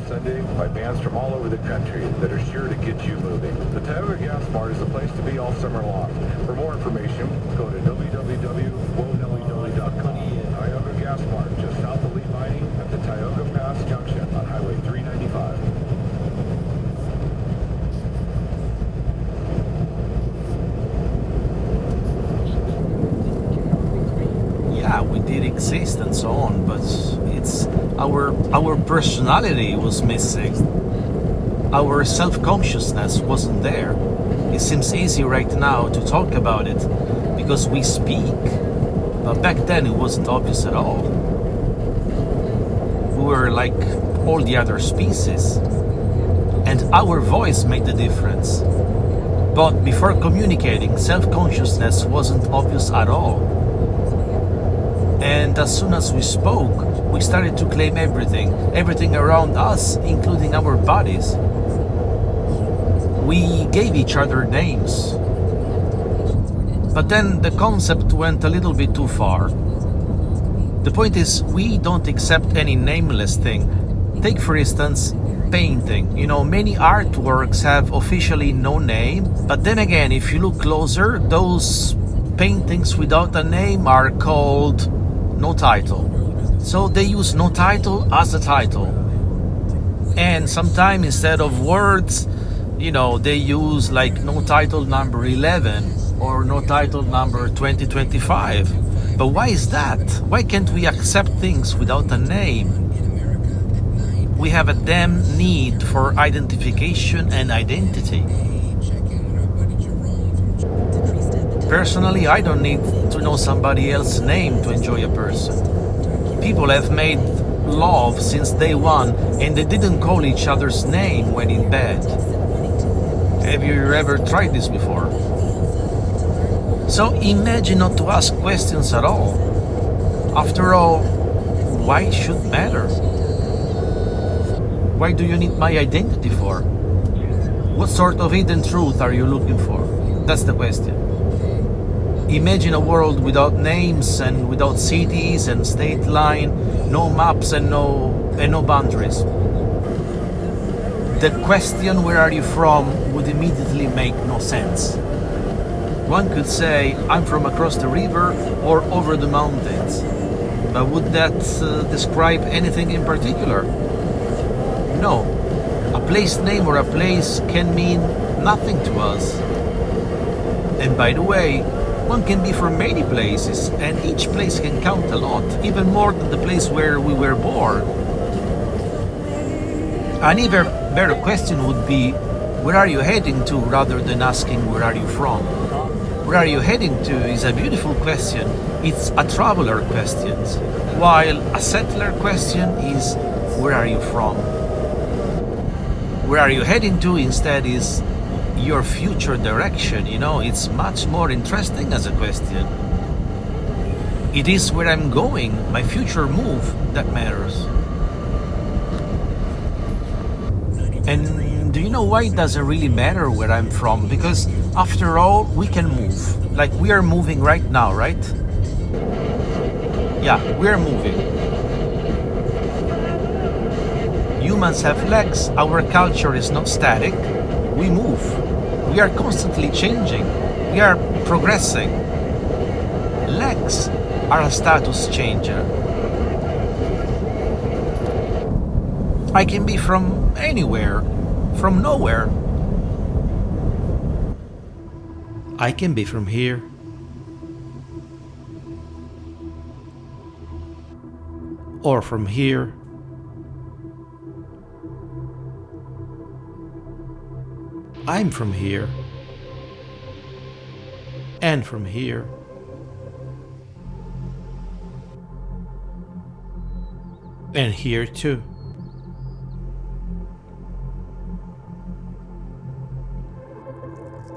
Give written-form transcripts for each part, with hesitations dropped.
Sunday by bands from all over the country that are sure to get you moving. The Tioga Gas Mart is the place to be all summer long. For more information, go to www.wonelly.com. Tioga Gas Mart, just south of Lee Mining at the Tioga Pass Junction on Highway 395. Yeah, we did exist and so on, but it's our personality was missing. Our self-consciousness wasn't there. It seems easy right now to talk about it because we speak, but back then it wasn't obvious at all. We were like all the other species, and our voice made the difference. But before communicating, self-consciousness wasn't obvious at all. And as soon as we spoke, we started to claim everything around us, including our bodies. We gave each other names. But then the concept went a little bit too far. The point is, we don't accept any nameless thing. Take for instance, painting. You know, many artworks have officially no name, but then again, if you look closer, those paintings without a name are called no title. So they use no title as a title. And sometimes instead of words, you know, they use like no title number 11 or no title number 2025. But why is that? Why can't we accept things without a name? We have a damn need for identification and identity. Personally, I don't need to know somebody else's name to enjoy a person. People have made love since day one and they didn't call each other's name when in bed. Have you ever tried this before? So imagine not to ask questions at all. After all, why should matter? Why do you need my identity for? What sort of hidden truth are you looking for? That's the question. Imagine a world without names and without cities and state line, no maps and no boundaries. The question, where are you from, would immediately make no sense. One could say, I'm from across the river or over the mountains. But would that describe anything in particular? No. A place name or a place can mean nothing to us. And by the way, one can be from many places, and each place can count a lot, even more than the place where we were born. An even better question would be, where are you heading to, rather than asking, where are you from? Where are you heading to is a beautiful question. It's a traveler question, while a settler question is, where are you from? Where are you heading to instead is your future direction. You know, it's much more interesting as a question. It is where I'm going, my future move, that matters. And do you know why it doesn't really matter where I'm from? Because after all, we can move. Like we are moving right now, right? Yeah, we are moving. Humans have legs, our culture is not static. We move. We are constantly changing. We are progressing. Legs are a status changer. I can be from anywhere, from nowhere. I can be from here. Or from here. I'm from here. And from here. And here too.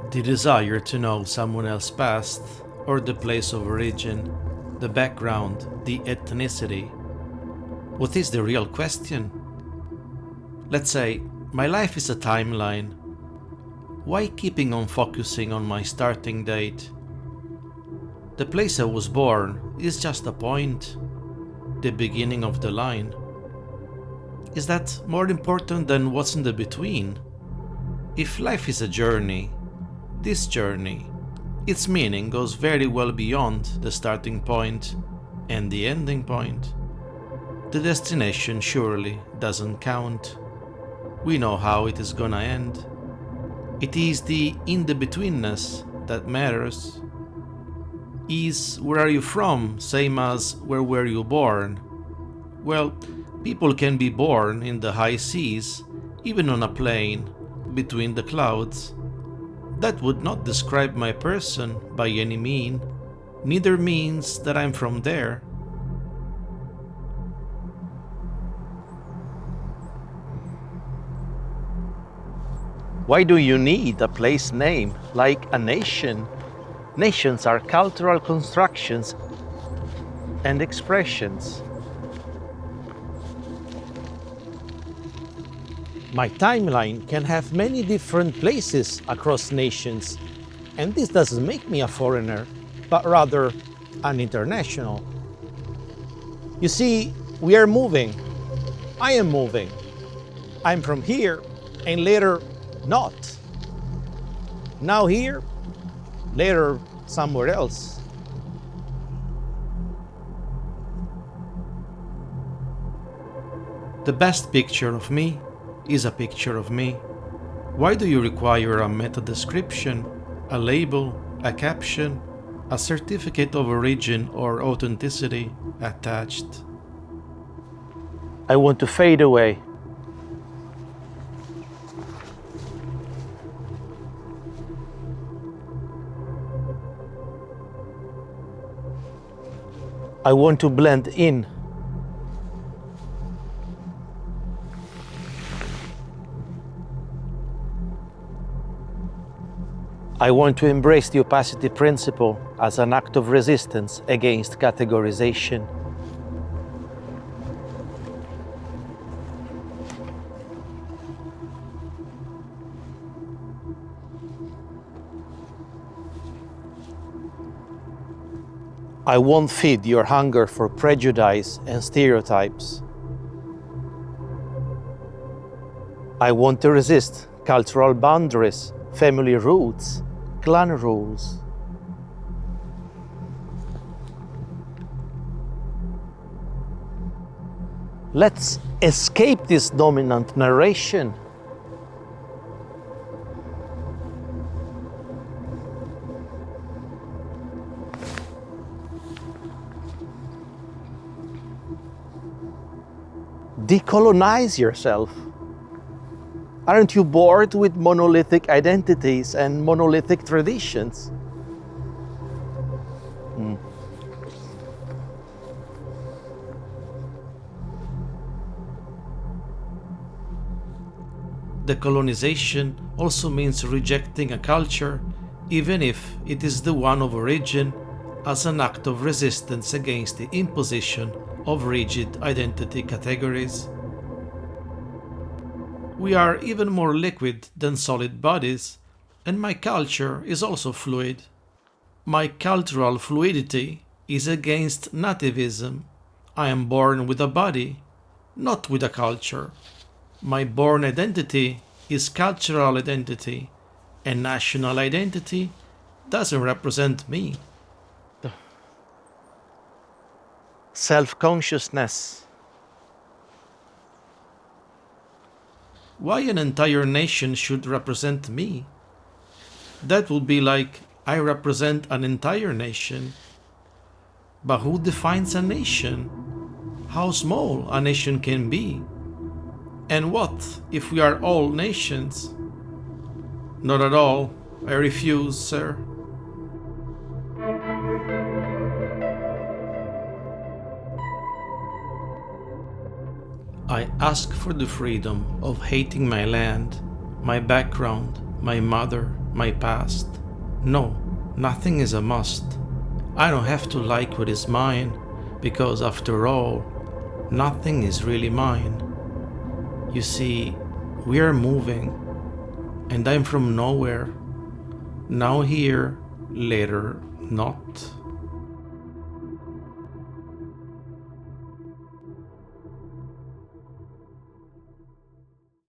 The desire to know someone else's past, or the place of origin, the background, the ethnicity. What is the real question? Let's say, my life is a timeline. Why keeping on focusing on my starting date? The place I was born is just a point, the beginning of the line. is that more important than what's in the between? If life is a journey, this journey, its meaning goes very well beyond the starting point and the ending point. The destination surely doesn't count. We know how it is gonna end. It is the in-the-betweenness that matters. Is where are you from same as where were you born? Well, people can be born in the high seas, even on a plane, between the clouds. That would not describe my person by any mean, neither means that I'm from there. Why do you need a place name like a nation? Nations are cultural constructions and expressions. My timeline can have many different places across nations, and this doesn't make me a foreigner, but rather an international. You see, we are moving. I am moving. I'm from here, and later not. Now here, later somewhere else. The best picture of me is a picture of me. Why do you require a meta description, a label, a caption, a certificate of origin or authenticity attached? I want to fade away. I want to blend in. I want to embrace the opacity principle as an act of resistance against categorization. I won't feed your hunger for prejudice and stereotypes. I want to resist cultural boundaries, family roots, clan rules. Let's escape this dominant narration. Decolonize yourself. Aren't you bored with monolithic identities and monolithic traditions? Decolonization also means rejecting a culture, even if it is the one of origin, as an act of resistance against the imposition of rigid identity categories. We are even more liquid than solid bodies, and my culture is also fluid. My cultural fluidity is against nativism. I am born with a body, not with a culture. My born identity is cultural identity, and national identity doesn't represent me. Self-consciousness. Why an entire nation should represent me? That would be like I represent an entire nation. But who defines a nation? How small a nation can be? And what if we are all nations? Not at all. I refuse, sir. I ask for the freedom of hating my land, my background, my mother, my past. No, nothing is a must. I don't have to like what is mine, because after all, nothing is really mine. You see, we are moving, and I'm from nowhere. Now here, later not.